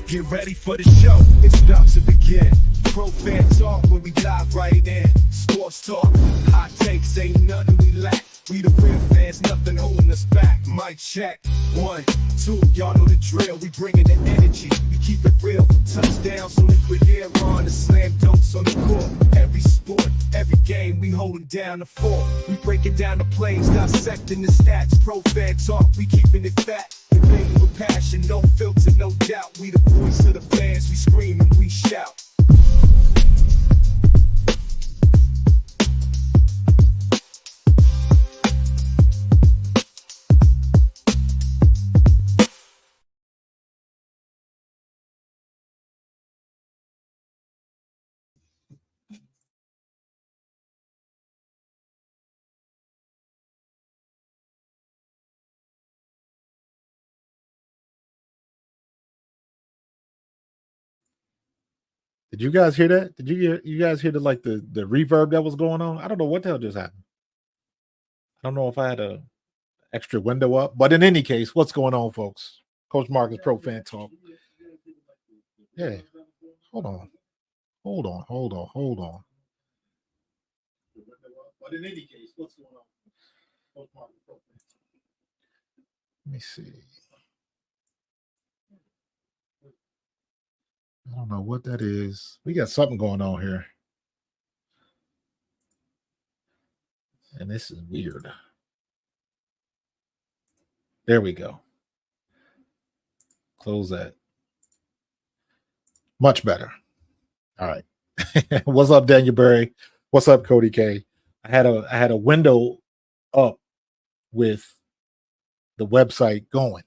Get ready for the show. It's about to begin. Pro fan talk when we dive right in. Sports talk, hot takes, ain't nothing we lack. We the real fans, nothing holding us back. Mic check, 1, 2, y'all know the drill. We bringing the energy, we keep it real. Touchdowns, so liquid air on the slam dunks on the court. Every sport, every game, we holding down the fort. We breaking down the plays, dissecting the stats. Pro fan talk, we keeping it fat. Debating with passion, no filter, no doubt. We the voice of the fans, we scream and we shout. Did you guys hear that? Did you guys hear the reverb that was going on? I don't know what the hell just happened. I don't know if I had a extra window up, but in any case, what's going on, folks? Coach Marcus Pro Fan Talk. Yeah, hold on. But in any case, what's going on? Coach Marcus Pro Fan Talk. Let me see. I don't know what that is. We got something going on here. And this is weird. There we go. Close that. Much better. All right. What's up, Daniel Berry? What's up, Cody K? I had a window up with the website going.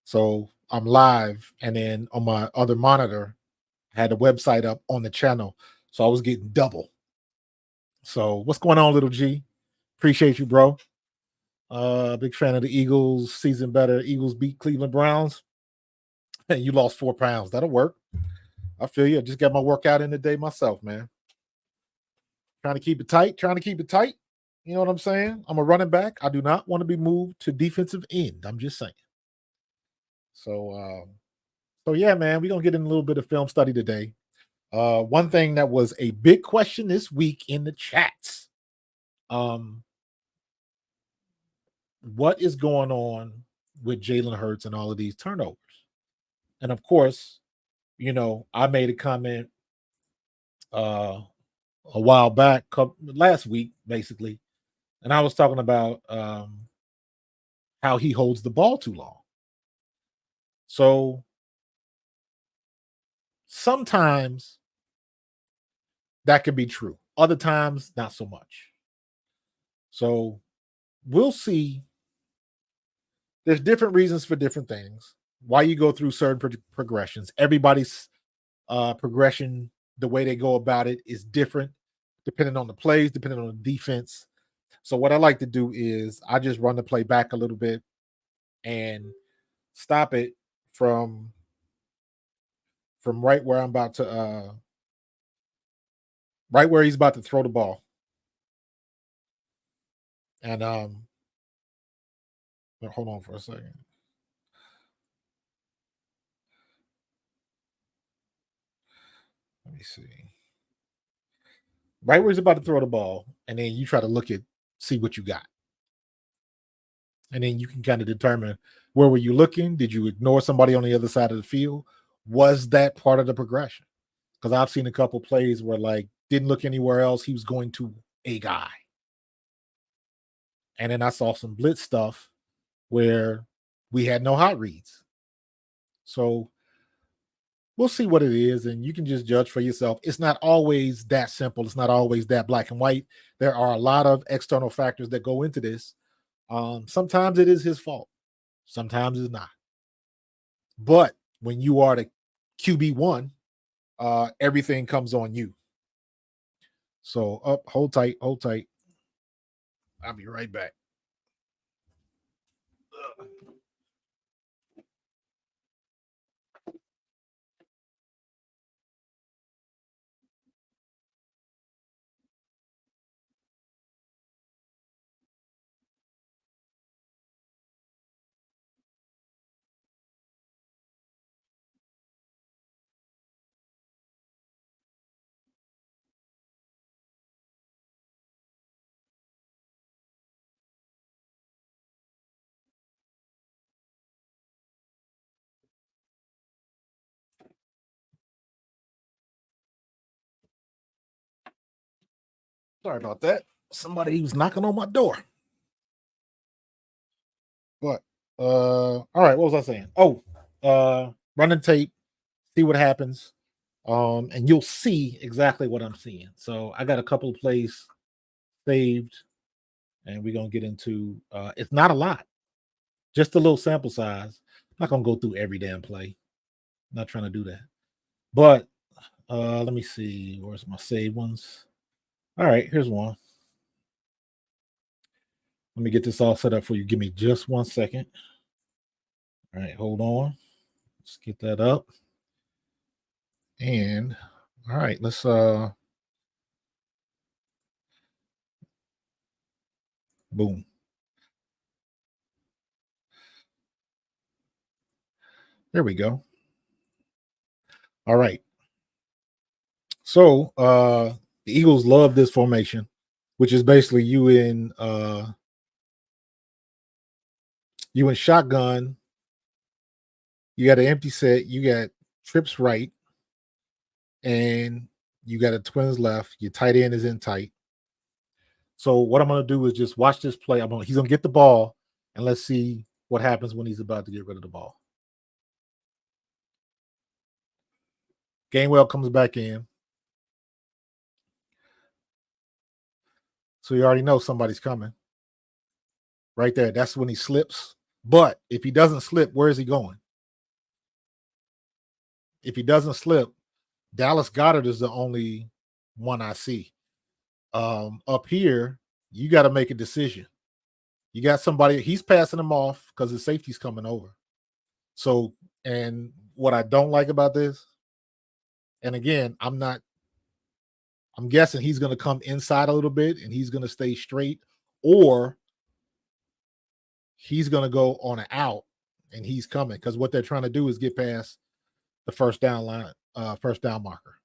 So I'm live, and then on my other monitor, I had the website up on the channel. So I was getting double. So what's going on, little G? Appreciate you, bro. Big fan of the Eagles. Season better. Eagles beat Cleveland Browns. And you lost 4 pounds. That'll work. I feel you. I just got my workout in today myself, man. Trying to keep it tight. You know what I'm saying? I'm a running back. I do not want to be moved to defensive end. I'm just saying. So yeah, man, we're gonna get in a little bit of film study today. One thing that was a big question this week in the chats. What is going on with Jalen Hurts and all of these turnovers? And of course, you know, I made a comment a while back, last week, basically, and I was talking about how he holds the ball too long. So sometimes that can be true. Other times, not so much. So we'll see. There's different reasons for different things. Why you go through certain progressions. Everybody's progression, the way they go about it is different, depending on the plays, depending on the defense. So what I like to do is I just run the play back a little bit and stop it from right where I'm about to right where he's about to throw the ball. And hold on for a second. Let me see. Right where he's about to throw the ball, and then you try to see what you got. And then you can kind of determine, where were you looking? Did you ignore somebody on the other side of the field? Was that part of the progression? Because I've seen a couple plays where, like, didn't look anywhere else. He was going to a guy. And then I saw some blitz stuff where we had no hot reads. So we'll see what it is, and you can just judge for yourself. It's not always that simple. It's not always that black and white. There are a lot of external factors that go into this. Sometimes it is his fault. Sometimes it's not. But when you are the QB1, everything comes on you. So hold tight. I'll be right back. Sorry about that. Somebody was knocking on my door. But all right, what was I saying? Oh, running tape, see what happens. And you'll see exactly what I'm seeing. So I got a couple of plays saved, and we're gonna get into it's not a lot, just a little sample size. I'm not gonna go through every damn play. I'm not trying to do that. But let me see, where's my saved ones? All right, here's one. Let me get this all set up for you. Give me just 1 second. All right, hold on. Let's get that up. And all right, let's boom. There we go. All right. So the Eagles love this formation, which is basically you in shotgun. You got an empty set, you got trips right, and you got a twins left. Your tight end is in tight. So what I'm gonna do is just watch this play. He's gonna get the ball, and let's see what happens when he's about to get rid of the ball. Gainwell comes back in. So you already know somebody's coming. Right there. That's when he slips. But if he doesn't slip, where is he going? If he doesn't slip, Dallas Goedert is the only one I see. Up here, you got to make a decision. You got somebody, he's passing him off because the safety's coming over. So, and what I don't like about this, and again, I'm guessing he's going to come inside a little bit and he's going to stay straight, or he's going to go on an out and he's coming, because what they're trying to do is get past the first down line, first down marker.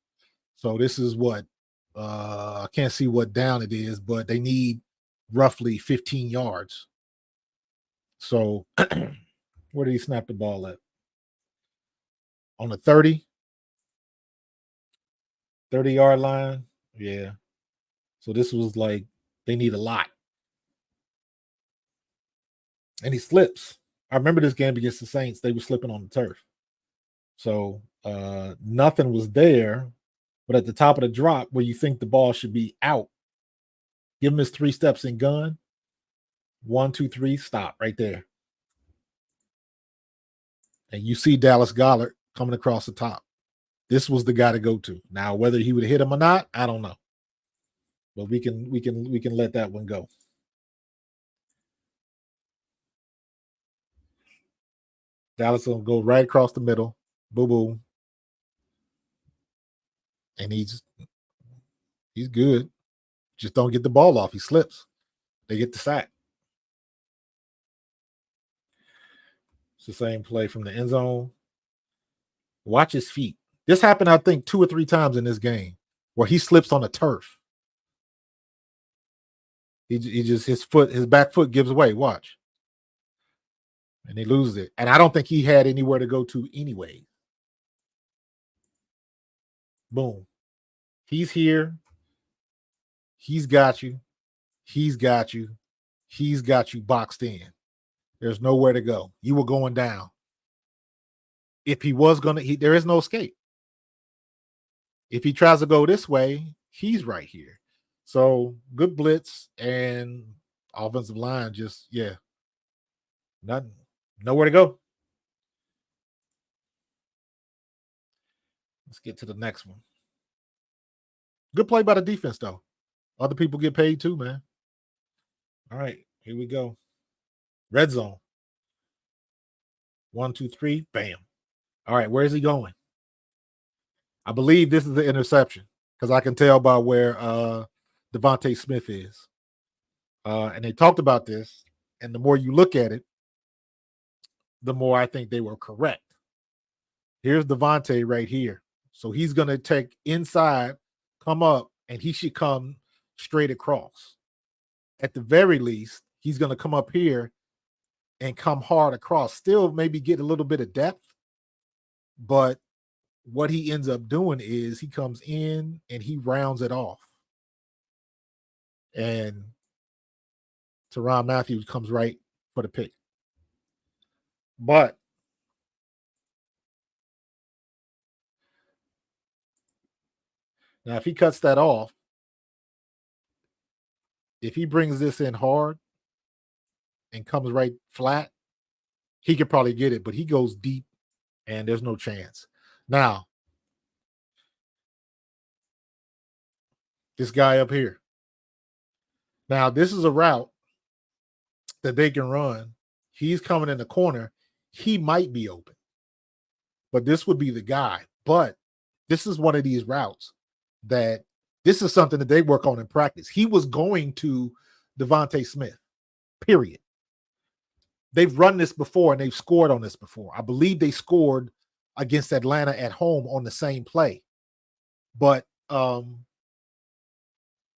So this is what I can't see what down it is, but they need roughly 15 yards. So where did he snap the ball at? On the 30-yard line. Yeah. So this was like they need a lot. And he slips. I remember this game against the Saints. They were slipping on the turf. So nothing was there. But at the top of the drop, where you think the ball should be out, give him his 3 steps in gun. 1, 2, 3, stop right there. And you see Dallas Goedert coming across the top. This was the guy to go to. Now, whether he would hit him or not, I don't know. But we can let that one go. Dallas will go right across the middle. Boom, boom. And he's good. Just don't get the ball off. He slips. They get the sack. It's the same play from the end zone. Watch his feet. This happened, I think, 2 or 3 times in this game where he slips on the turf. He just his back foot gives away. Watch. And he loses it. And I don't think he had anywhere to go to anyway. Boom. He's here. He's got you. He's got you. He's got you boxed in. There's nowhere to go. You were going down. If he was going to, there is no escape. If he tries to go this way, he's right here. So good blitz and offensive line just, yeah, nothing, nowhere to go. Let's get to the next one. Good play by the defense, though. Other people get paid too, man. All right, here we go. Red zone. 1, 2, 3, bam. All right, where is he going? I believe this is the interception because I can tell by where Devontae Smith is. And they talked about this, and the more you look at it, the more I think they were correct. Here's Devontae right here. So he's going to take inside, come up, and he should come straight across. At the very least, he's going to come up here and come hard across. Still maybe get a little bit of depth, but what he ends up doing is he comes in and he rounds it off. and Tyrann Mathieu comes right for the pick. But now if he cuts that off, if he brings this in hard and comes right flat, he could probably get it, but he goes deep and there's no chance. Now, this guy up here. Now, this is a route that they can run. He's coming in the corner. He might be open, but this would be the guy. But this is one of these routes that this is something that they work on in practice. He was going to Devontae Smith, period. They've run this before and they've scored on this before. I believe they scored against Atlanta at home on the same play. But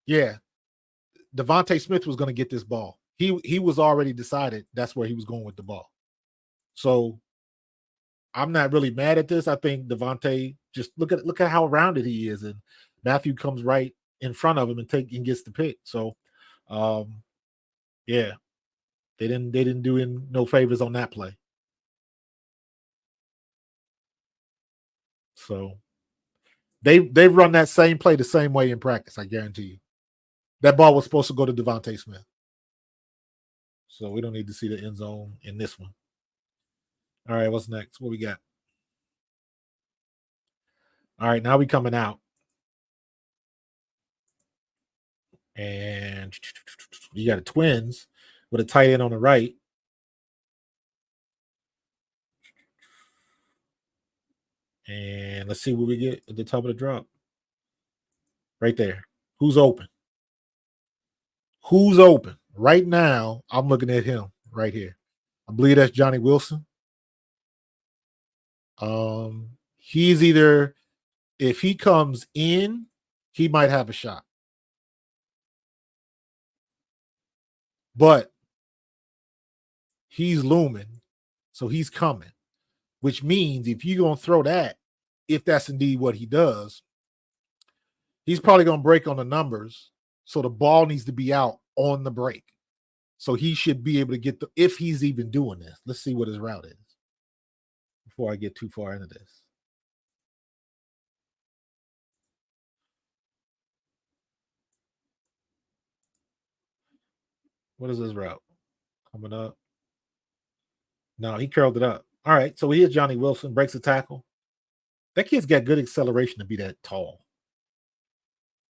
yeah, Devontae Smith was going to get this ball. He was already decided that's where he was going with the ball. So I'm not really mad at this. I think Devontae, just look at how rounded he is, and Mathieu comes right in front of him and gets the pick. So yeah, they didn't do him no favors on that play. So they've run that same play the same way in practice, I guarantee you. That ball was supposed to go to Devontae Smith. So we don't need to see the end zone in this one. All right, what's next? What we got? All right, now we coming out. And you got a Twins with a tight end on the right. And let's see what we get at the top of the drop. Right there. Who's open? Who's open? Right now, I'm looking at him right here. I believe that's Johnny Wilson. He's either, if he comes in, he might have a shot. But he's looming, so he's coming, which means if you're going to throw that, if that's indeed what he does, he's probably going to break on the numbers. So the ball needs to be out on the break. So he should be able to get if he's even doing this. Let's see what his route is before I get too far into this. What is his route? Coming up. No, he curled it up. All right. So here's Johnny Wilson, breaks a tackle. That kid's got good acceleration to be that tall.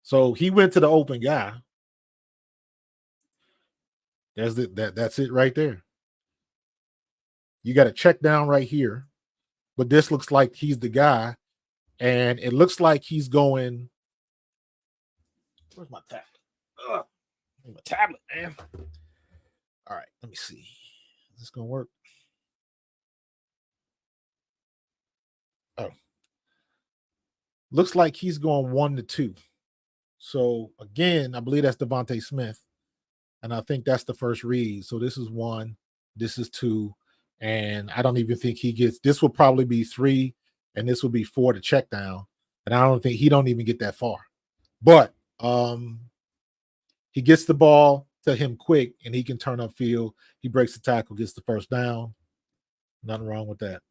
So he went to the open guy. That's it right there. You got a check down right here, but this looks like he's the guy, and it looks like he's going. Where's my tablet? Ugh, my tablet, man. All right, let me see. Is this gonna work? Oh, looks like he's going 1-2. So again, I believe that's Devontae Smith, and I think that's the first read. So this is 1, this is 2, and I don't even think he gets. This will probably be 3, and this will be 4 to check down, and I don't think he don't even get that far. But he gets the ball to him quick, and he can turn upfield. He breaks the tackle, gets the first down. Nothing wrong with that.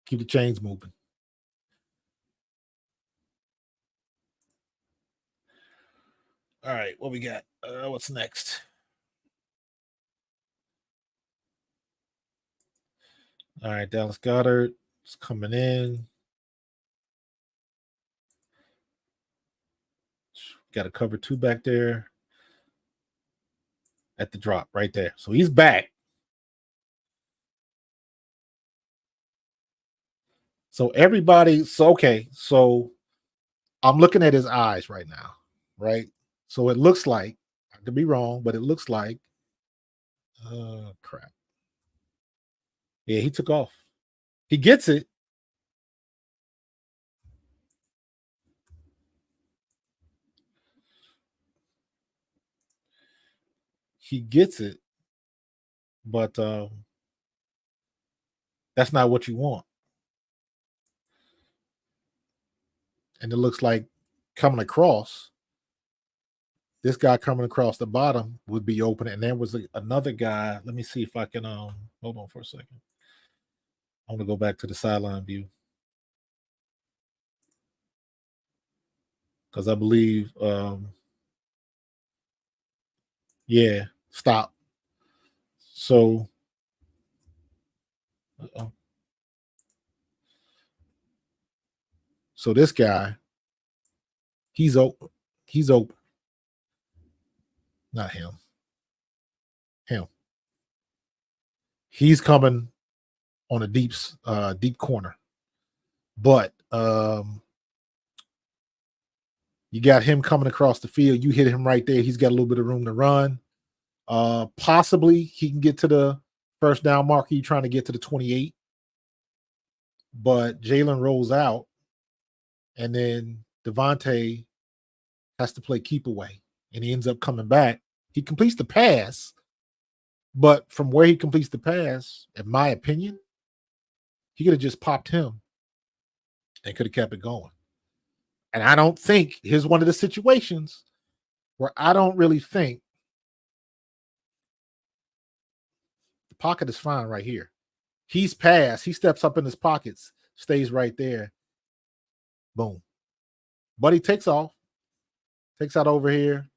Keep the chains moving. All right, what we got? What's next? All right, Dallas Goedert is coming in. Got a cover 2 back there at the drop right there. So he's back. So okay. So I'm looking at his eyes right now, right? So it looks like, I could be wrong, but it looks like, crap. Yeah, he took off. He gets it. He gets it, but that's not what you want. and it looks like coming across, this guy coming across the bottom would be open, and there was another guy. Let me see if I can hold on for a second. I want to go back to the sideline view because I believe yeah, stop. So so this guy, he's open. He's open. Not him. Him. He's coming on a deep corner. But you got him coming across the field. You hit him right there. He's got a little bit of room to run. Possibly he can get to the first down marker. You're trying to get to the 28. But Jalen rolls out, and then Devontae has to play keep away, and he ends up coming back. He completes the pass, but from where he completes the pass, in my opinion, he could have just popped him and could have kept it going. And I don't think, here's one of the situations where I don't really think the pocket is fine right here. He's passed. He steps up in his pockets, stays right there. Boom. But he takes off, takes out over here,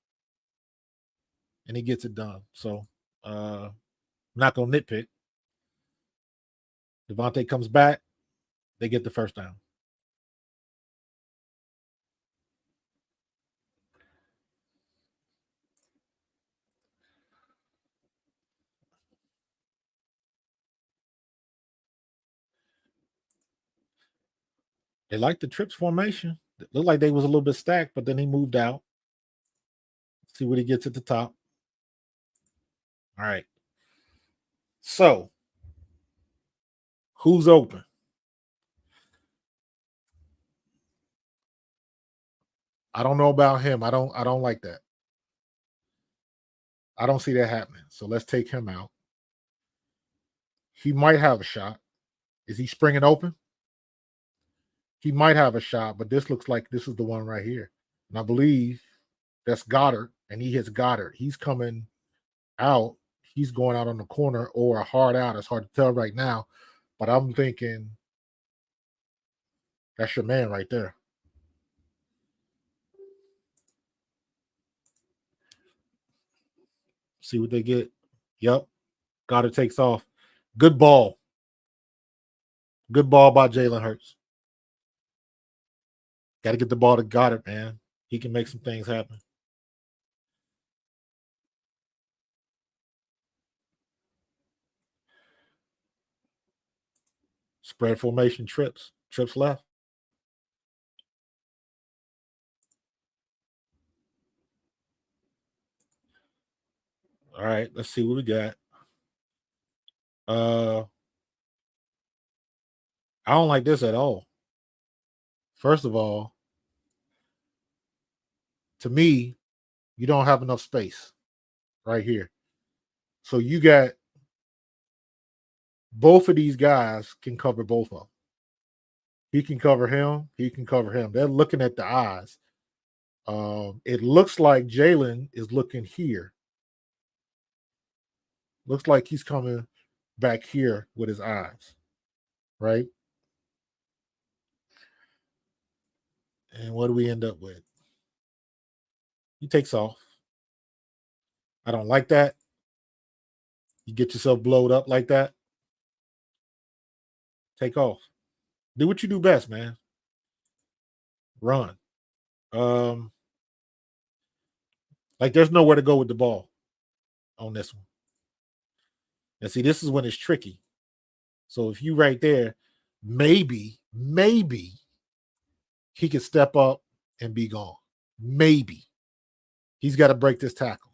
and he gets it done. So I'm not going to nitpick. Devontae comes back. They get the first down. They liked the trips formation. It looked like they was a little bit stacked, but then he moved out. See what he gets at the top. All right. So, who's open? I don't know about him. I don't like that. I don't see that happening. So let's take him out. He might have a shot. Is he springing open? He might have a shot, but this looks like this is the one right here. And I believe that's Goddard, and he hits Goddard. He's coming out. He's going out on the corner or a hard out. It's hard to tell right now, but I'm thinking that's your man right there. See what they get. Yep. Goddard takes off. Good ball. Good ball by Jalen Hurts. Got to get the ball to Goddard, man. He can make some things happen. Spread formation trips. Trips left. All right, let's see what we got. I don't like this at all. First of all, to me, you don't have enough space right here. So you got both of these guys can cover both of them. He can cover him. He can cover him. They're looking at the eyes. It looks like Jalen is looking here. Looks like he's coming back here with his eyes, right? And what do we end up with? He takes off. I don't like that. You get yourself blowed up like that. Take off. Do what you do best, man. Run. Like there's nowhere to go with the ball on this one. And see, this is when it's tricky. So if you right there, maybe he could step up and be gone. Maybe. He's got to break this tackle.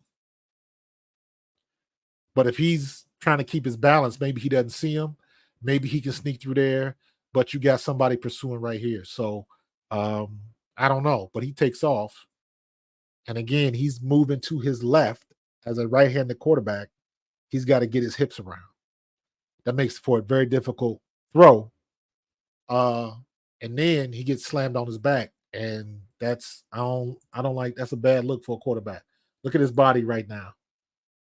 But if he's trying to keep his balance, maybe he doesn't see him. Maybe he can sneak through there, but you got somebody pursuing right here. So I don't know, but he takes off. And again, he's moving to his left as a right-handed quarterback. He's got to get his hips around. That makes for a very difficult throw. And then he gets slammed on his back And that's I don't like that's a bad look for a quarterback. Look at his body right now.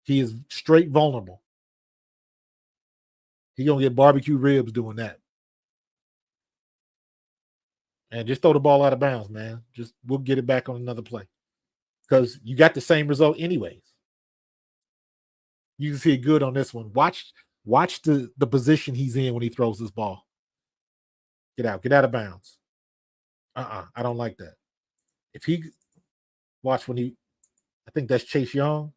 He is straight vulnerable. He gonna get barbecue ribs doing that. And just throw the ball out of bounds, man. Just we'll get it back on another play. Because you got the same result anyways. You can see it good on this one. Watch the position he's in when he throws this ball. Get out of bounds. I don't like that. If he watch when he, I think that's Chase Young.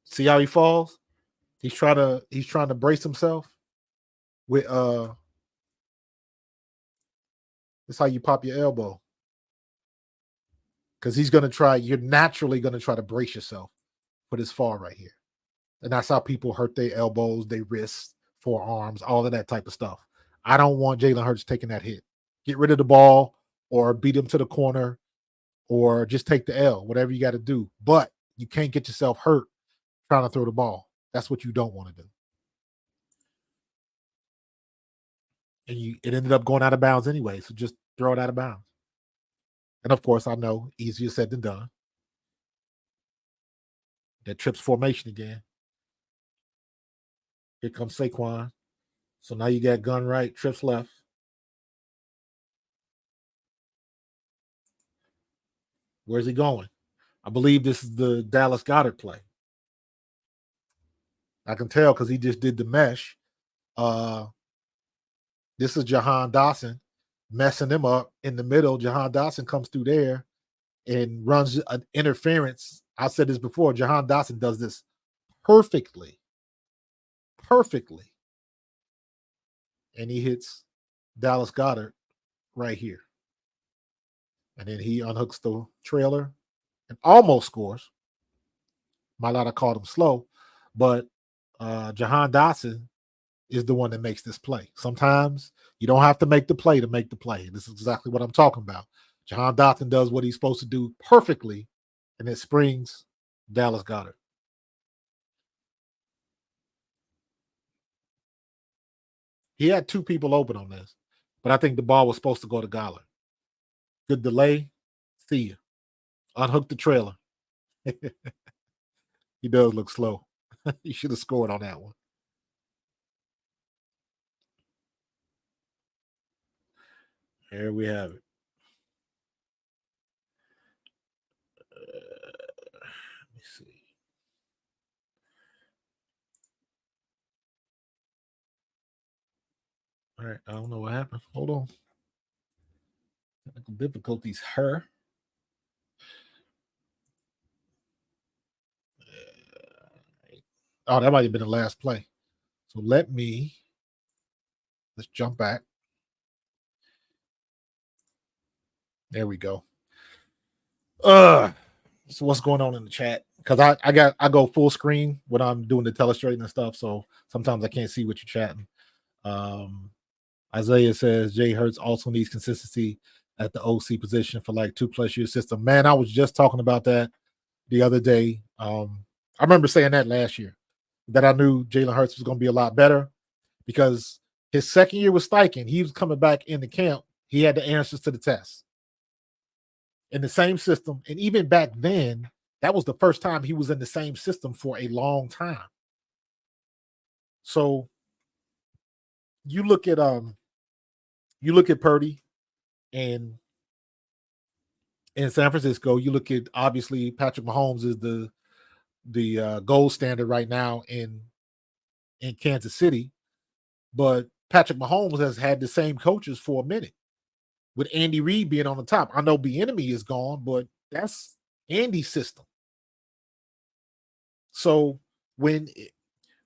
See how he falls? He's trying to brace himself with that's how you pop your elbow. Because you're naturally gonna try to brace yourself for this fall right here. And that's how people hurt their elbows, their wrists, forearms, all of that type of stuff. I don't want Jalen Hurts taking that hit. Get rid of the ball or beat him to the corner or just take the L, whatever you got to do. But you can't get yourself hurt trying to throw the ball. That's what you don't want to do. And it ended up going out of bounds anyway, so just throw it out of bounds. And of course, I know easier said than done. That trips formation again. Here comes Saquon. So now you got gun right, trips left. Where's he going? I believe this is the Dallas Goedert play. I can tell because he just did the mesh. This is Jahan Dotson messing him up in the middle. Jahan Dotson comes through there and runs an interference. I said this before. Jahan Dotson does this perfectly. And he hits Dallas Goedert right here. And then he unhooks the trailer and almost scores. Might not have called him slow, but Jahan Dotson is the one that makes this play. Sometimes you don't have to make the play to make the play. This is exactly what I'm talking about. Jahan Dotson does what he's supposed to do perfectly, and it springs Dallas Goedert. He had two people open on this, but I think the ball was supposed to go to Goedert. Good delay. See you. Unhook the trailer. He does look slow. He should have scored on that one. Here we have it. Let me see. All right, I don't know what happened. Hold on. Technical difficulties. Oh, that might have been the last play. So let's jump back. There we go. So what's going on in the chat? Because I go full screen when I'm doing the telestrating and stuff. So sometimes I can't see what you're chatting. Isaiah says Jay Hurts also needs consistency at the OC position for like 2+ year system. Man, I was just talking about that the other day. I remember saying that last year, that I knew Jalen Hurts was going to be a lot better because his second year with Steichen, he was coming back into camp. He had the answers to the test in the same system. And even back then, that was the first time he was in the same system for a long time. So you look at Purdy and in San Francisco, you look at obviously Patrick Mahomes is the gold standard right now in Kansas City, but Patrick Mahomes has had the same coaches for a minute, with Andy Reid being on the top. I know Bieniemy is gone, but that's Andy's system. So when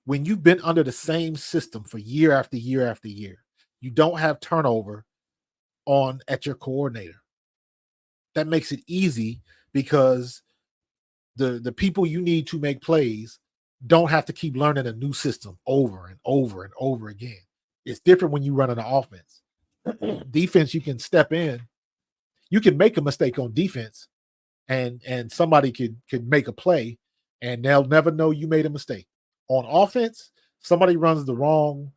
you've been under the same system for year after year after year, you don't have turnover at your coordinator. That makes it easy because the people you need to make plays don't have to keep learning a new system over and over and over again. It's different when you run an offense. Defense, you can step in. You can make a mistake on defense, and somebody could make a play, and they'll never know you made a mistake. On offense, somebody runs the wrong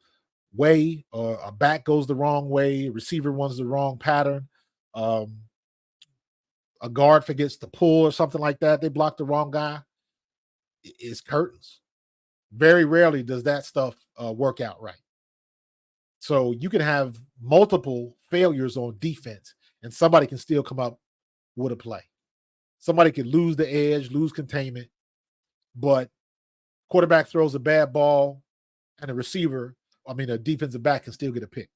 way, or a back goes the wrong way, receiver runs the wrong pattern, a guard forgets to pull or something like that, they block the wrong guy, it's curtains. Very rarely does that stuff work out right. So you can have multiple failures on defense, and somebody can still come up with a play. Somebody could lose the edge, lose containment, but quarterback throws a bad ball, and a defensive back can still get a pick,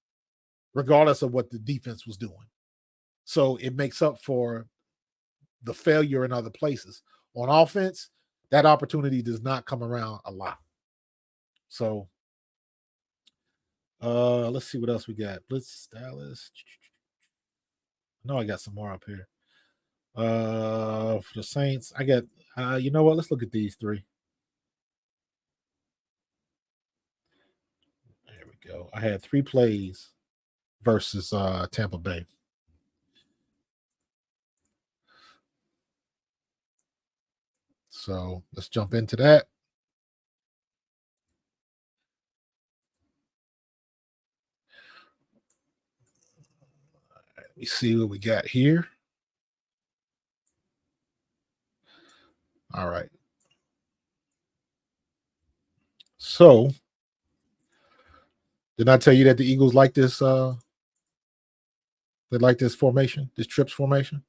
regardless of what the defense was doing. So it makes up for the failure in other places. On offense, that opportunity does not come around a lot. So let's see what else we got. Dallas. I know I got some more up here. For the Saints, I got you know what? Let's look at these three. There we go. I had 3 plays versus Tampa Bay. So let's jump into that. Let me see what we got here. All right. So, did I tell you that the Eagles like this? They like this formation, this trips formation.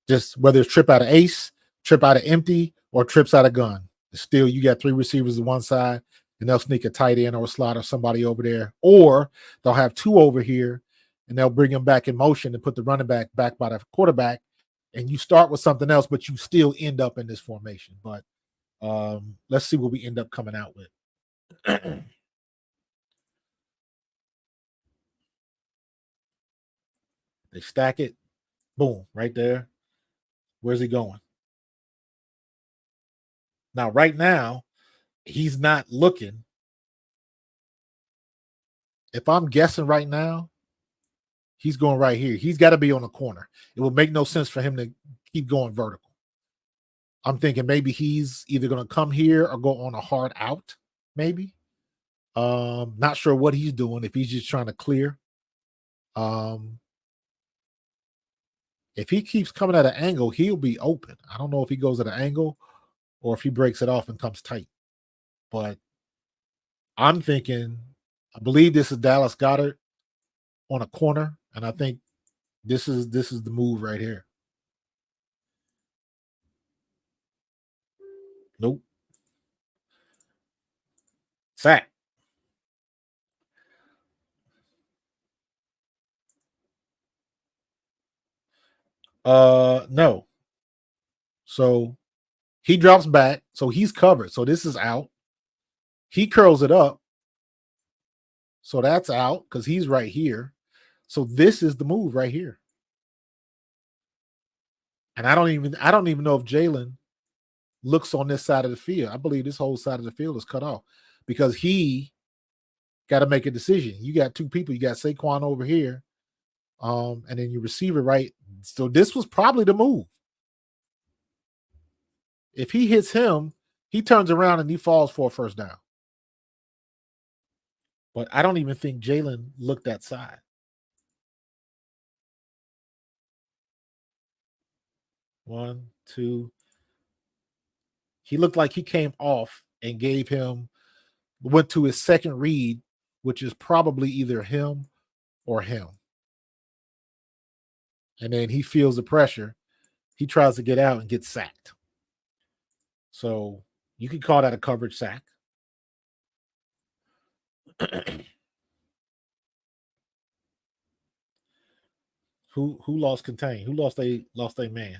Just whether it's trip out of ace, trip out of empty, or trips out of gun. Still, you got 3 receivers on one side, and they'll sneak a tight end or a slot or somebody over there, or they'll have 2 over here, and they'll bring them back in motion and put the running back by the quarterback, and you start with something else, but you still end up in this formation. But let's see what we end up coming out with. They stack it, boom, right there. Where's he going? Now, right now, he's not looking. If I'm guessing right now, he's going right here. He's got to be on the corner. It will make no sense for him to keep going vertical. I'm thinking maybe he's either going to come here or go on a hard out, maybe. Not sure what he's doing, if he's just trying to clear. If he keeps coming at an angle, he'll be open. I don't know if he goes at an angle or if he breaks it off and comes tight. But I'm thinking, I believe this is Dallas Goedert on a corner, and I think this is the move right here. Nope. Sack. No. So he drops back, so he's covered. So this is out. He curls it up. So that's out because he's right here. So this is the move right here. And I don't even know if Jalen looks on this side of the field. I believe this whole side of the field is cut off because he got to make a decision. You got 2 people. You got Saquon over here, and then your receiver right. So this was probably the move. If he hits him, he turns around and he falls for a first down. But I don't even think Jalen looked that side. One, two. He looked like he came off and went to his second read, which is probably either him or him. And then he feels the pressure. He tries to get out and gets sacked. So you can call that a coverage sack. Who lost contain? Who lost a man?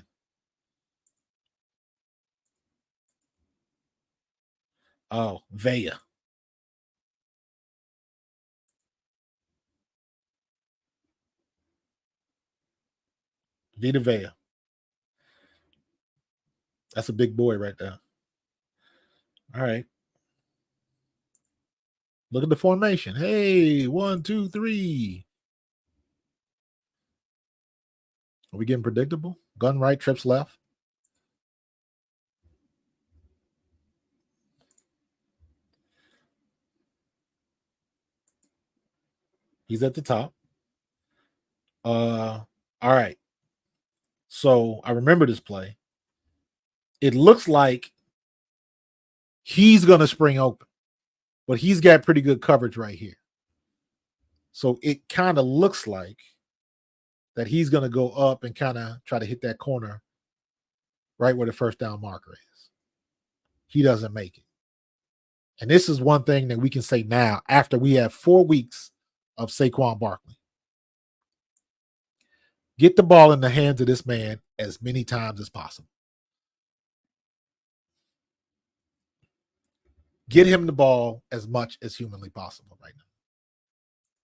Oh, Vea. Vita Vea. That's a big boy right there. All right. Look at the formation. Hey, 1, 2, 3. Are we getting predictable? Gun right, trips left. He's at the top. All right. So I remember this play. It looks like he's going to spring open, but he's got pretty good coverage right here. So it kind of looks like that he's going to go up and kind of try to hit that corner right where the first down marker is. He doesn't make it. And this is one thing that we can say now after we have 4 weeks of Saquon Barkley. Get the ball in the hands of this man as many times as possible. Get him the ball as much as humanly possible right now.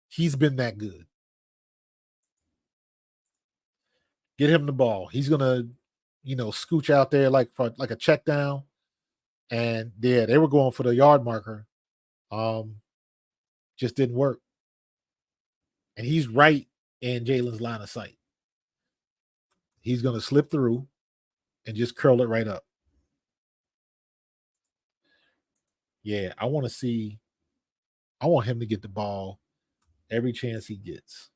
He's been that good. Get him the ball. He's gonna, scooch out there like a check down. And yeah, they were going for the yard marker. Just didn't work. And he's right in Jalen's line of sight. He's gonna slip through and just curl it right up. Yeah, I want him to get the ball every chance he gets.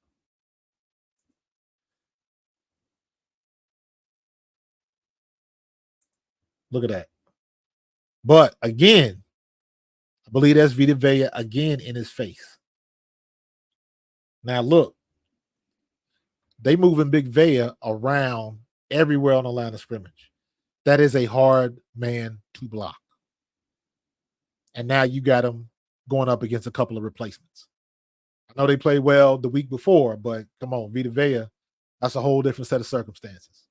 Look at that. But again, I believe that's Vita Vea again in his face. Now look, they moving Big Vea around everywhere on the line of scrimmage. That is a hard man to block. And now you got him going up against a couple of replacements. I know they played well the week before, but come on, Vita Vea, that's a whole different set of circumstances.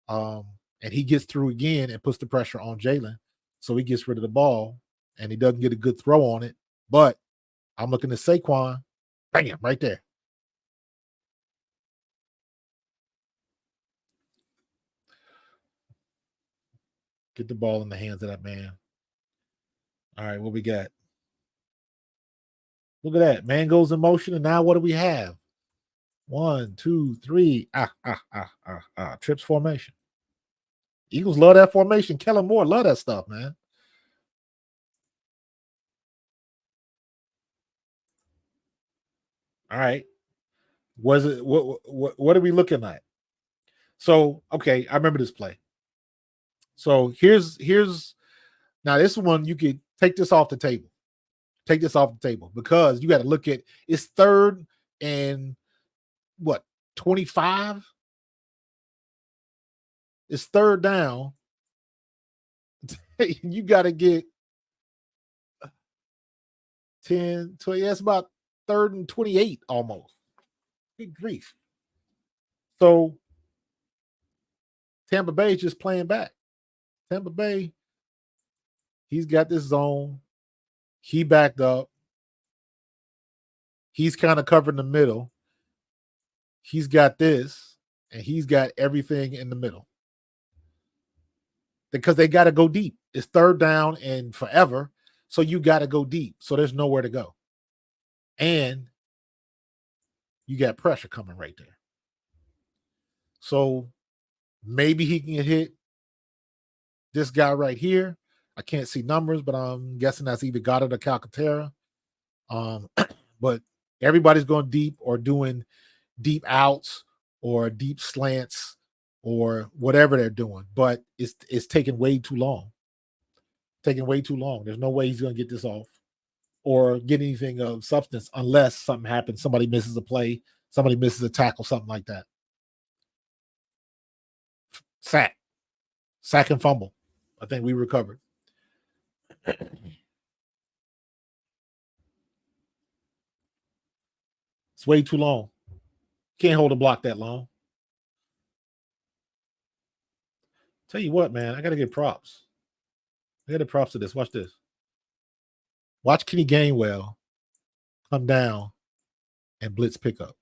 And he gets through again and puts the pressure on Jalen. So he gets rid of the ball and he doesn't get a good throw on it. But I'm looking at Saquon. Bam, right there. Get the ball in the hands of that man. All right, what we got? Look at that. Man goes in motion. And now what do we have? 1, 2, 3. Trips formation. Eagles love that formation. Kellen Moore love that stuff, man. All right. What are we looking at? So, okay, I remember this play. So here's now this one you could take this off the table. Take this off the table because you got to look at it's 3rd and 25? It's 3rd down. You got to get 10, 20. That's about 3rd and 28 almost. Good grief. So Tampa Bay is just playing back. Tampa Bay, he's got this zone. He backed up. He's kind of covering the middle. He's got this, and he's got everything in the middle. Because they got to go deep. It's 3rd down and forever. So you got to go deep. So there's nowhere to go. And you got pressure coming right there. So maybe he can hit this guy right here. I can't see numbers, but I'm guessing that's either Goddard or Calcaterra. But everybody's going deep or doing deep outs or deep slants or whatever they're doing. But it's taking way too long. Taking way too long. There's no way he's going to get this off or get anything of substance unless something happens. Somebody misses a play. Somebody misses a tackle, something like that. Sack and fumble. I think we recovered. It's way too long. Can't hold a block that long. Tell you what, man, I got to get props. I got to props to this. Watch this. Watch Kenny Gainwell come down and blitz pickup.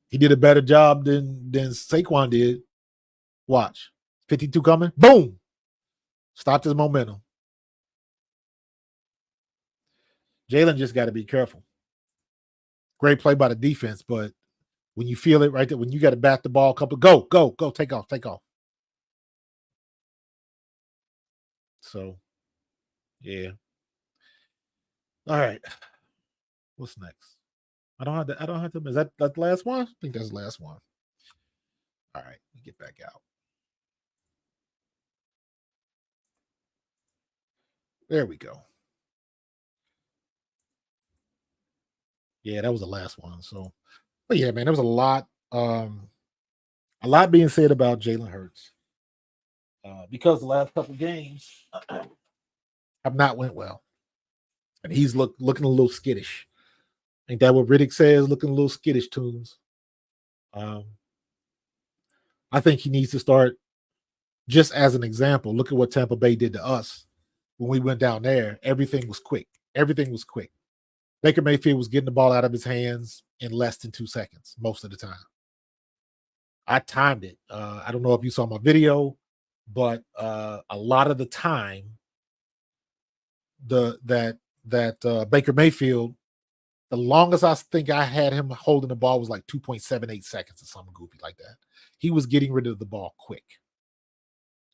He did a better job than Saquon did. Watch. 52 coming. Boom. Stopped his momentum. Jalen just got to be careful. Great play by the defense, but when you feel it right there, when you got to back the ball, go, take off. So, yeah. All right. What's next? I don't have to. Is that the last one? I think that's the last one. All right, let me get back out. There we go. Yeah, that was the last one. So, but yeah, man, there was a lot being said about Jalen Hurts because the last couple games have not went well, and he's looking a little skittish. Ain't that what Riddick says? Looking a little skittish, Tunes. Um, I think he needs to start. Just as an example, look at what Tampa Bay did to us when we went down there. Everything was quick. Everything was quick. Baker Mayfield was getting the ball out of his hands in less than 2 seconds most of the time. I timed it. I don't know if you saw my video, but a lot of the time, Baker Mayfield, the longest I think I had him holding the ball was like 2.78 seconds or something goofy like that. He was getting rid of the ball quick.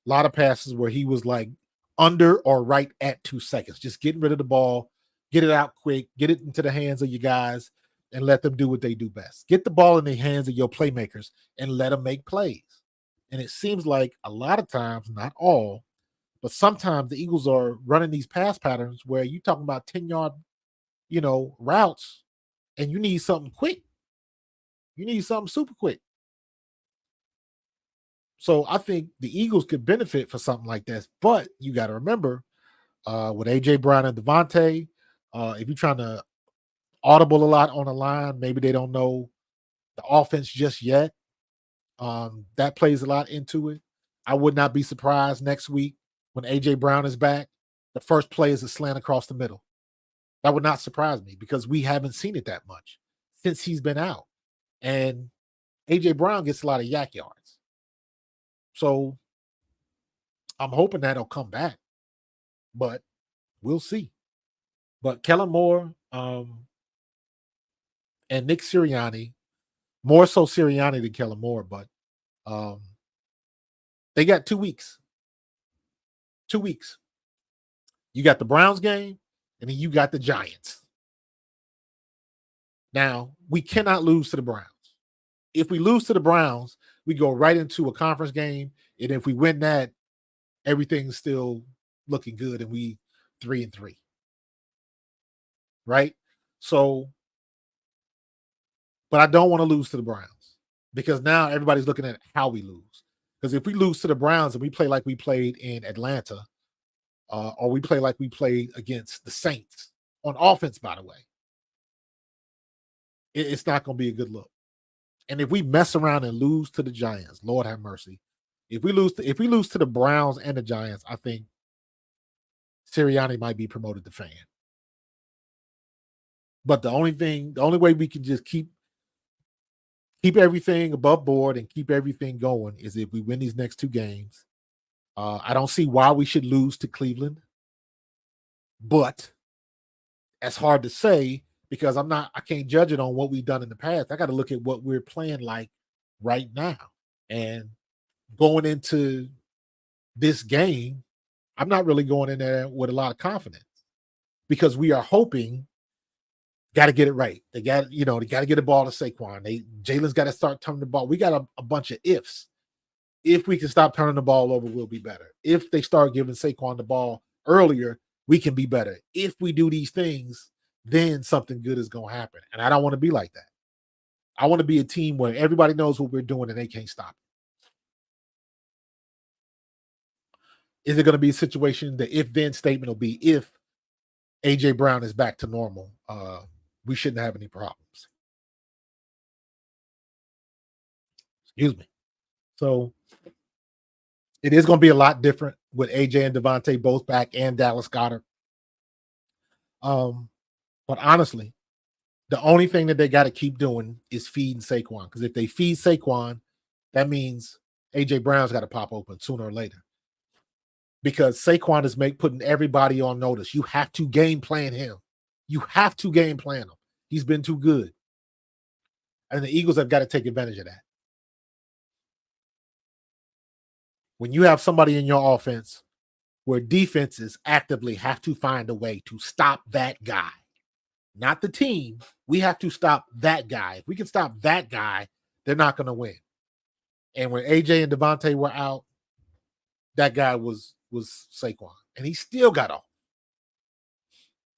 A lot of passes where he was like under or right at 2 seconds, just getting rid of the ball, get it out quick, get it into the hands of you guys, and let them do what they do best. Get the ball in the hands of your playmakers and let them make plays. And it seems like a lot of times, not all, but sometimes the Eagles are running these pass patterns where you're talking about 10-yard, routes, and you need something quick. You need something super quick. So I think the Eagles could benefit for something like this. But you got to remember, with AJ Brown and Devontae, if you're trying to audible a lot on the line, maybe they don't know the offense just yet. That plays a lot into it. I would not be surprised next week when AJ Brown is back. The first play is a slant across the middle. That would not surprise me because we haven't seen it that much since he's been out. And AJ Brown gets a lot of yak yards. So I'm hoping that'll come back, but we'll see. But Kellen Moore and Nick Sirianni, more so Sirianni than Kellen Moore, but they got 2 weeks. 2 weeks. You got the Browns game, and then you got the Giants. Now, we cannot lose to the Browns. If we lose to the Browns, we go right into a conference game, and if we win that, everything's still looking good, and we 3-3. Right? So, but I don't want to lose to the Browns because now everybody's looking at how we lose. Because if we lose to the Browns and we play like we played in Atlanta, or we play like we played against the Saints on offense, by the way, it's not going to be a good look. And if we mess around and lose to the Giants, Lord have mercy. If we lose to the Browns and the Giants, I think Sirianni might be promoted to fan. But the only way we can just keep everything above board and keep everything going is if we win these next 2 games. I don't see why we should lose to Cleveland, but that's hard to say because I can't judge it on what we've done in the past. I got to look at what we're playing like right now. And going into this game, I'm not really going in there with a lot of confidence because we are hoping, got to get it right. They got to get the ball to Saquon. Jalen's got to start turning the ball. We got a bunch of ifs. If we can stop turning the ball over, we'll be better. If they start giving Saquon the ball earlier, we can be better. If we do these things, then something good is going to happen. And I don't want to be like that. I want to be a team where everybody knows what we're doing and they can't stop it. Is it going to be a situation, the if-then statement will be if AJ Brown is back to normal, we shouldn't have any problems. Excuse me. So it is going to be a lot different with AJ and Devontae both back and Dallas Goedert. But honestly, the only thing that they got to keep doing is feeding Saquon. Because if they feed Saquon, that means AJ Brown's got to pop open sooner or later. Because Saquon is putting everybody on notice. You have to game plan him. You have to game plan him. He's been too good. And the Eagles have got to take advantage of that. When you have somebody in your offense where defenses actively have to find a way to stop that guy, not the team. We have to stop that guy. If we can stop that guy, they're not going to win. And when AJ and Devontae were out, that guy was Saquon, and he still got off.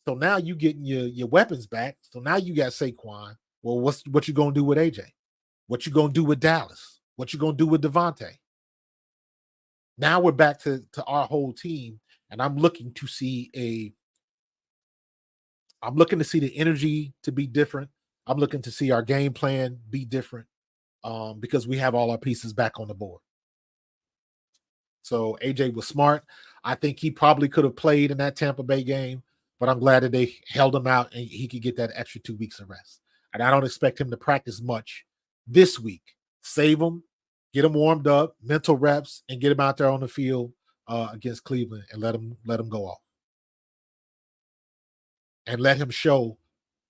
So now you getting your weapons back. So now you got Saquon. Well, what you gonna do with AJ? What you gonna do with Dallas? What you gonna do with Devontae? Now we're back to our whole team, and I'm looking to see the energy to be different. I'm looking to see our game plan be different because we have all our pieces back on the board. So AJ was smart. I think he probably could have played in that Tampa Bay game, but I'm glad that they held him out and he could get that extra 2 weeks of rest. And I don't expect him to practice much this week. Save him, get him warmed up, mental reps, and get him out there on the field against Cleveland and let him go off. And let him show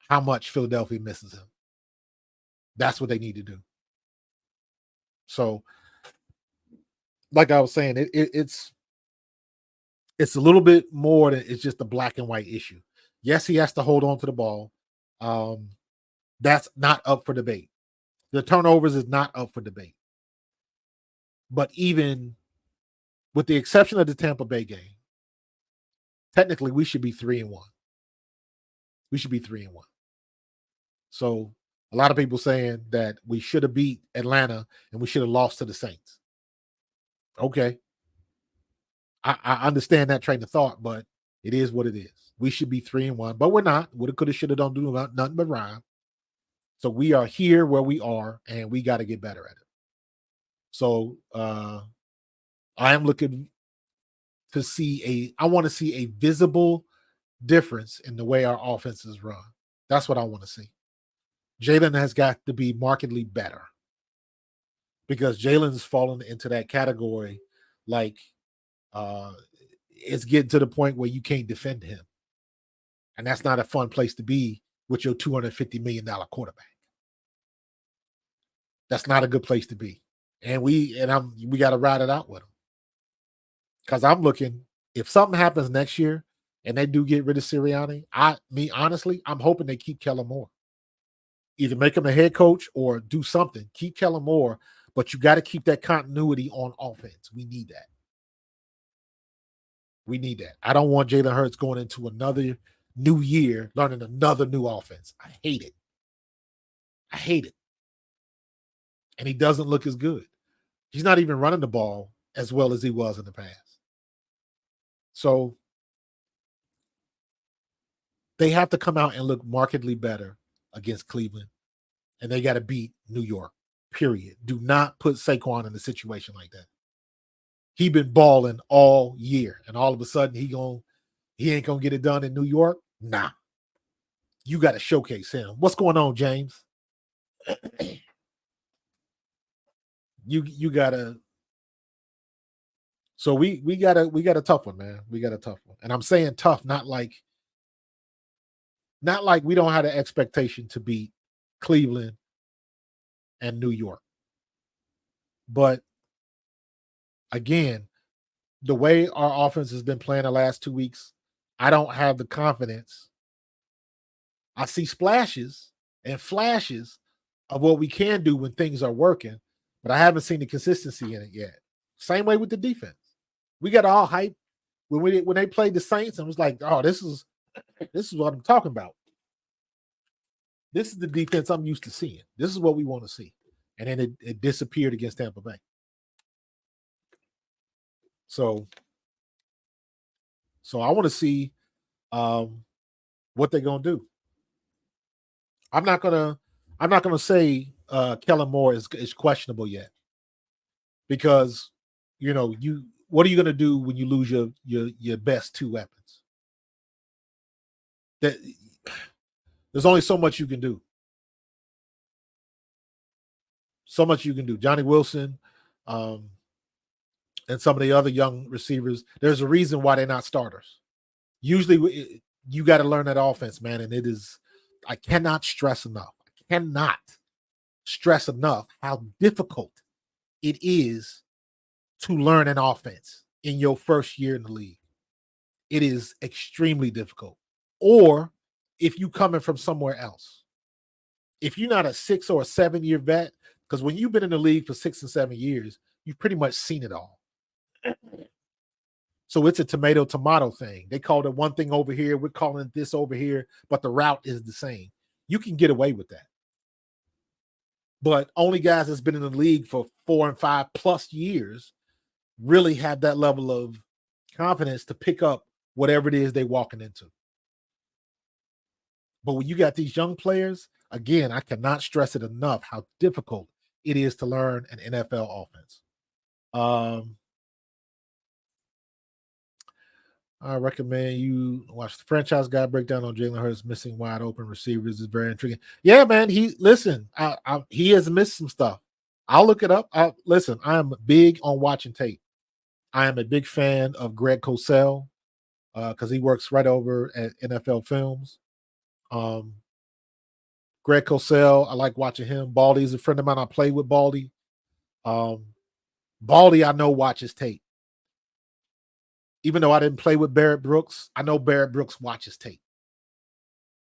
how much Philadelphia misses him. That's what they need to do. So, like I was saying, it's a little bit more than it's just a black and white issue. Yes, he has to hold on to the ball. That's not up for debate. The turnovers is not up for debate. But even with the exception of the Tampa Bay game, technically we should be 3-1. We should be 3-1. So a lot of people saying that we should have beat Atlanta and we should have lost to the Saints. Okay. I understand that train of thought, but it is what it is. We should be 3-1, but we're not. Woulda, coulda, shoulda, don't do nothing but rhyme. So we are here where we are, and we got to get better at it. So I am looking to I want to see a visible difference in the way our offenses run. That's what I want to see. Jalen has got to be markedly better because Jalen's fallen into that category like it's getting to the point where you can't defend him. And that's not a fun place to be with your $250 million quarterback. That's not a good place to be. And we got to ride it out with him. Because I'm looking, if something happens next year and they do get rid of Sirianni, honestly, I'm hoping they keep Kellen Moore. Either make him a head coach or do something. Keep Kellen Moore, but you got to keep that continuity on offense. We need that. We need that. I don't want Jalen Hurts going into another new year, learning another new offense. I hate it. I hate it. And he doesn't look as good. He's not even running the ball as well as he was in the past. So they have to come out and look markedly better against Cleveland. And they got to beat New York, period. Do not put Saquon in a situation like that. He been balling all year. And all of a sudden he ain't going to get it done in New York? Nah. You got to showcase him. What's going on, James? You gotta. So we got a tough one, man. We got a tough one, and I'm saying tough, not like we don't have the expectation to beat Cleveland and New York, but again, the way our offense has been playing the last 2 weeks, I don't have the confidence. I see splashes and flashes of what we can do when things are working, but I haven't seen the consistency in it yet. Same way with the defense. We got all hype when they played the Saints and was like, oh, this is what I'm talking about. This is the defense I'm used to seeing. This is what we want to see. And then it disappeared against Tampa Bay. So I want to see what they're gonna do. I'm not gonna say Kellen Moore is questionable yet, because what are you gonna do when you lose your best two weapons? There's only so much you can do. So much you can do. Johnny Wilson, and some of the other young receivers, there's a reason why they're not starters. Usually you got to learn that offense, man. And I cannot stress enough how difficult it is to learn an offense in your first year in the league. It is extremely difficult. Or if you coming from somewhere else. If you're not a 6 or a 7 year vet, because when you've been in the league for 6 and 7 years, you've pretty much seen it all. So it's a tomato thing. They called it one thing over here. We're calling it this over here, but the route is the same. You can get away with that. But only guys that's been in the league for 4 and 5+ years really have that level of confidence to pick up whatever it is they're walking into. But when you got these young players, again, I cannot stress it enough how difficult it is to learn an NFL offense. I recommend you watch the Franchise Guy breakdown on Jalen Hurts missing wide open receivers. Is very intriguing. Yeah, man. He has missed some stuff. I'll look it up. I am big on watching tape. I am a big fan of Greg Cosell because he works right over at NFL Films. Greg Cosell, I like watching him. Baldy's a friend of mine. I play with Baldy. Baldy, I know, watches tape. Even though I didn't play with Barrett Brooks, I know Barrett Brooks watches tape.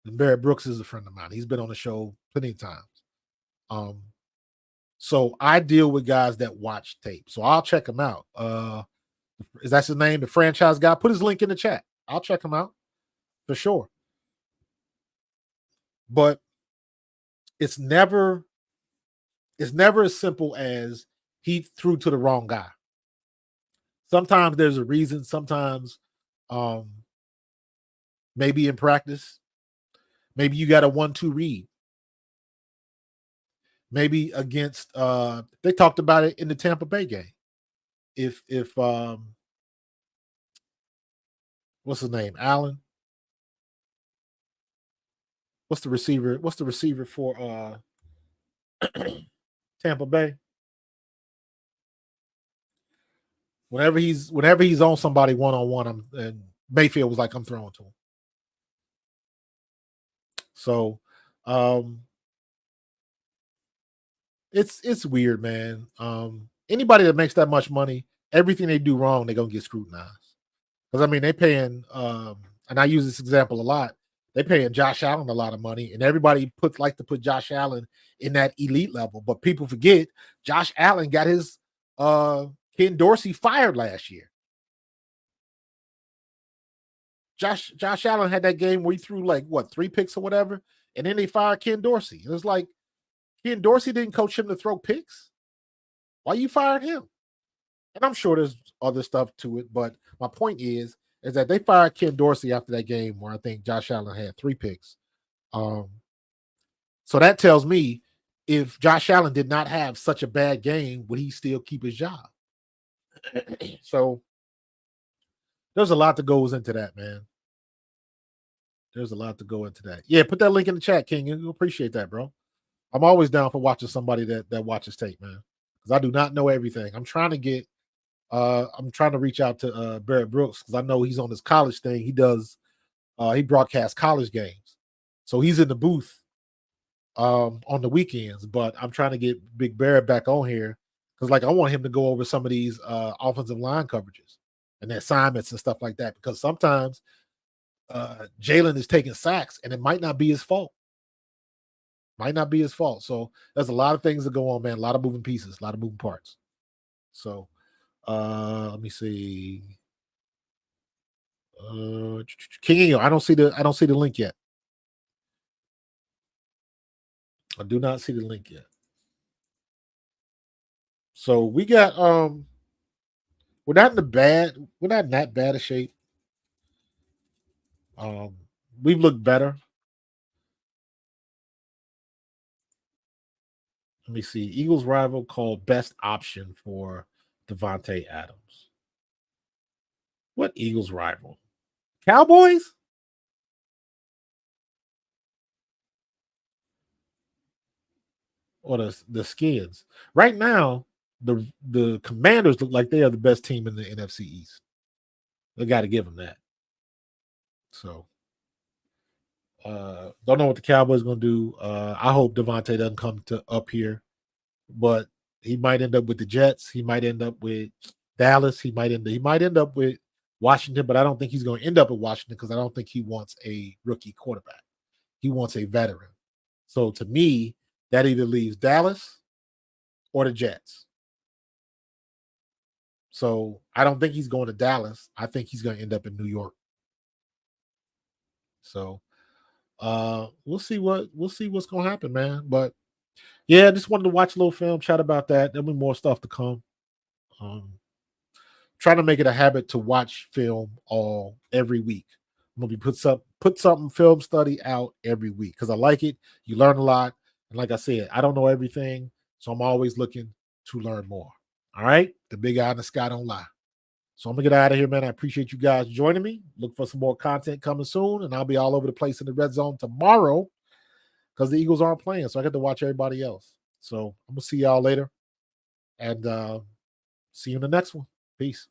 And Barrett Brooks is a friend of mine. He's been on the show plenty of times. So I deal with guys that watch tape. So I'll check him out. Is that his name? The Franchise Guy? Put his link in the chat. I'll check him out for sure. But it's never as simple as he threw to the wrong guy. Sometimes there's a reason. Sometimes maybe in practice, maybe you got a 1-2 read. Maybe against they talked about it in the Tampa Bay game. If what's his name? Allen. What's the receiver? What's the receiver for Tampa Bay? Whenever he's on somebody one-on-one, and Mayfield was like, I'm throwing to him. So it's weird, man. Anybody that makes that much money, everything they do wrong, they're gonna get scrutinized. Because I mean, they paying and I use this example a lot, they paying Josh Allen a lot of money, and everybody like to put Josh Allen in that elite level. But people forget Josh Allen got his Ken Dorsey fired last year. Josh Allen had that game where he threw like 3 picks or whatever, and then they fired Ken Dorsey. It was like Ken Dorsey didn't coach him to throw picks. Why you fired him? And I'm sure there's other stuff to it, but my point is that they fired Ken Dorsey after that game where I think Josh Allen had 3 picks. So that tells me if Josh Allen did not have such a bad game, would he still keep his job? So there's a lot that goes into that, man. There's a lot to go into that. Yeah, put that link in the chat, King. You appreciate that, bro. I'm always down for watching somebody that watches tape, man. Because I do not know everything. I'm trying to reach out to Barrett Brooks because I know he's on this college thing. He broadcasts college games. So he's in the booth on the weekends, but I'm trying to get Big Barrett back on here because I want him to go over some of these offensive line coverages and the assignments and stuff like that, because sometimes Jalen is taking sacks and it might not be his fault. So there's a lot of things that go on, man. A lot of moving pieces, a lot of moving parts. So let me see. King, I don't see the link yet. I do not see the link yet. So we got we're not in that bad of shape. We've looked better. Let me see. Eagles rival called best option for Devontae Adams. What Eagles rival? Cowboys? Or the Skins? Right now, the Commanders look like they are the best team in the NFC East. They got to give them that. So, don't know what the Cowboys going to do. I hope Devontae doesn't come up here, but he might end up with the Jets. He might end up with Dallas. He might end up with Washington, but I don't think he's going to end up with Washington because I don't think he wants a rookie quarterback. He wants a veteran. So to me, that either leaves Dallas or the Jets. So I don't think he's going to Dallas. I think he's going to end up in New York. So we'll see what's going to happen, man. But yeah, I just wanted to watch a little film, chat about that. There'll be more stuff to come. Trying to make it a habit to watch film every week. I'm gonna put something film study out every week because I like it. You learn a lot, and like I said, I don't know everything, so I'm always looking to learn more. All right, the big eye in the sky don't lie. So I'm gonna get out of here, man. I appreciate you guys joining me. Look for some more content coming soon, and I'll be all over the place in the red zone tomorrow because the Eagles aren't playing, so I get to watch everybody else. So I'm gonna see y'all later, and see you in the next one. Peace.